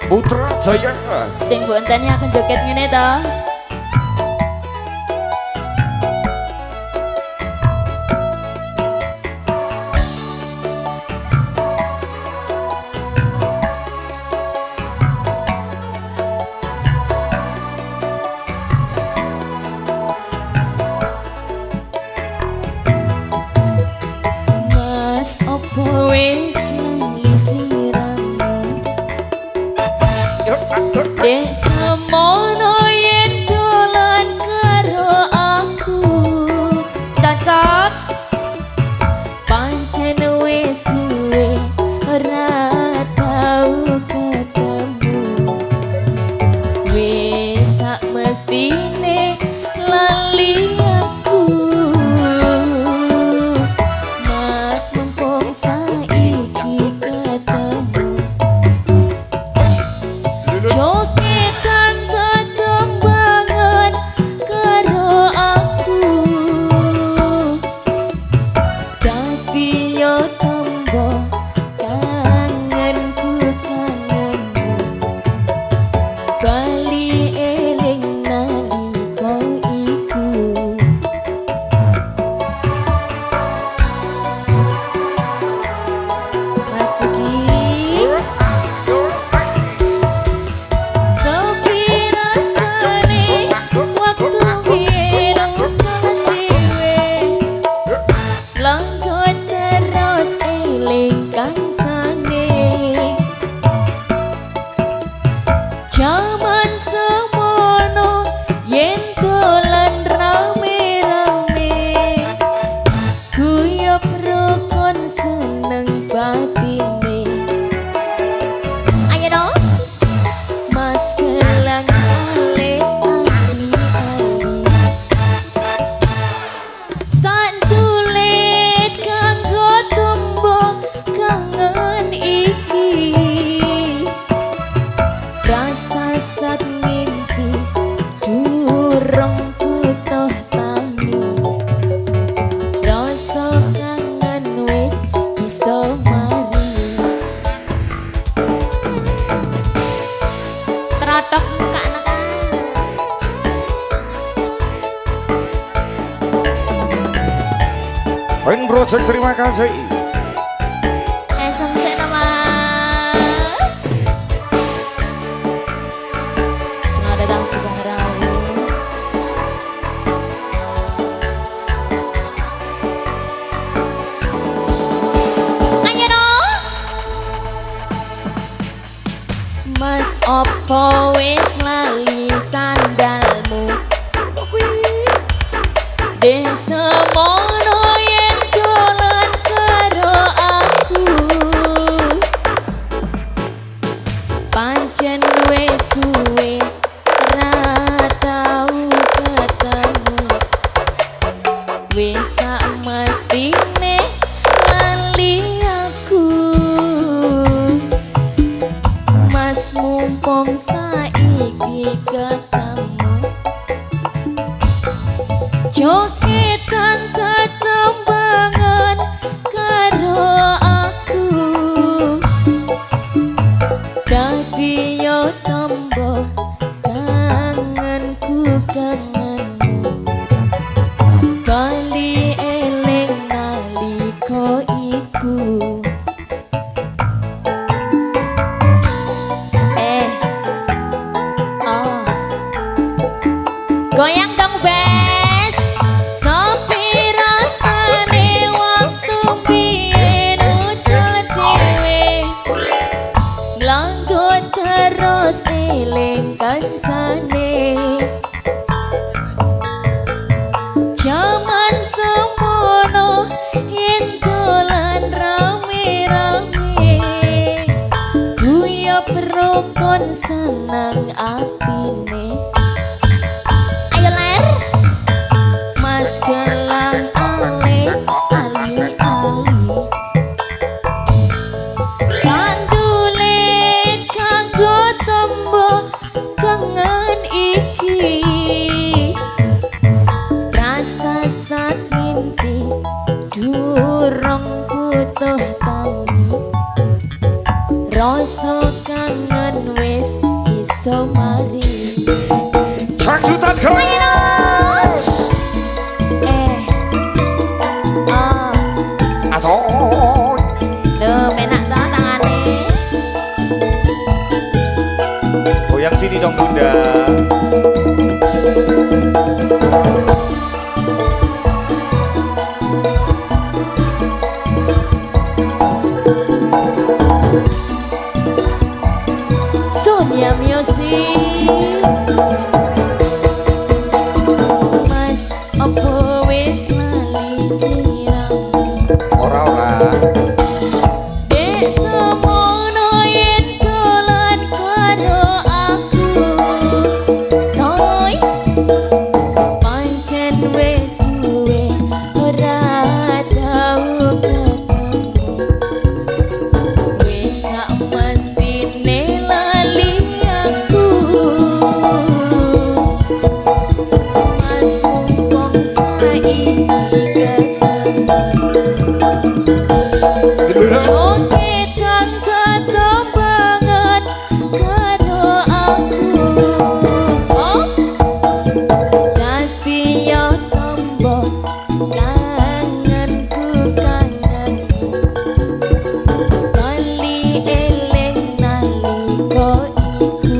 Putra Jaya. Sing mbok enteni akan joget ngene to. Mas opo wis dek semono yen dolan karo aku cocok pancen wis suwe ora tau ketemu wis sak mestine lali aku mas mumpung saiki ketemu jogetan ketembangan karo aku dadi yo tombo kangenku kangenmu bali eling nalika iku Masuki Jaman semono yen dolan rame-rame guyub rukun seneng batine ayo dong mas gelang ale ali-ali santulet kanggo tumbuh kangen iki rasa sat mimpi durung butuh tangi rasa kangen wis iso mari terotok muka anak Poin Brosek terima kasih. Sampai mas selamat datang Sugeng Rawu ayo dong mas opo wis lali sandalmu desa mono yen dolan karo aku pancen wis suwe ra tau ketemu wis sak mestine lali aku mas mumpung saiki ketemu jogetan ketembangan karo aku dadi yo tombo kangenku kangenmu bali Bojong Bunda. Sonia Music. Mas opo wis lali sliramu? Ora. Dek semono yen dolan karo aku. Soy pancen wis suwe ora tau ketemu. Wis sak mestine lali aku. Mas mumpung saiki Jogetan ketembangan karo aku. Oh, dadi yo tombo kangenku kangenmu. Bali eling nalika iku.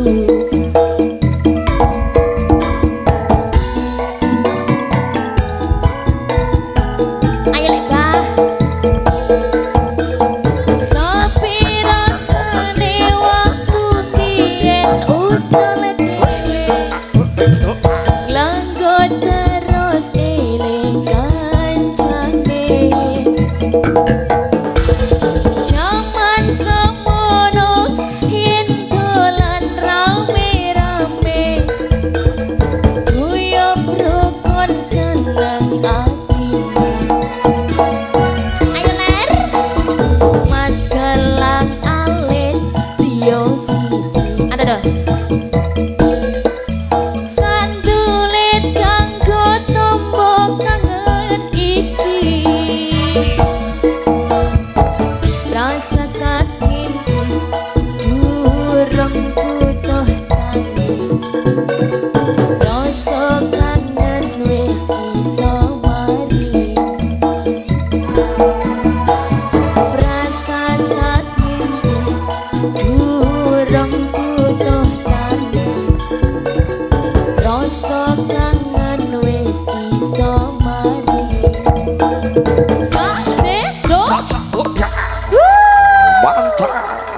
Ayo lek Bah. Langgo terus eling kancane. Jaman semono yen dolan rame-rame. Guyub rukun seneng atine. Ayo ler. Mas gelang alit Dio siji. Ada dong.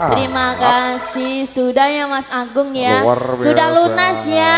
Terima kasih sudah ya Mas Agung ya. Luar biasa. Sudah lunas ya.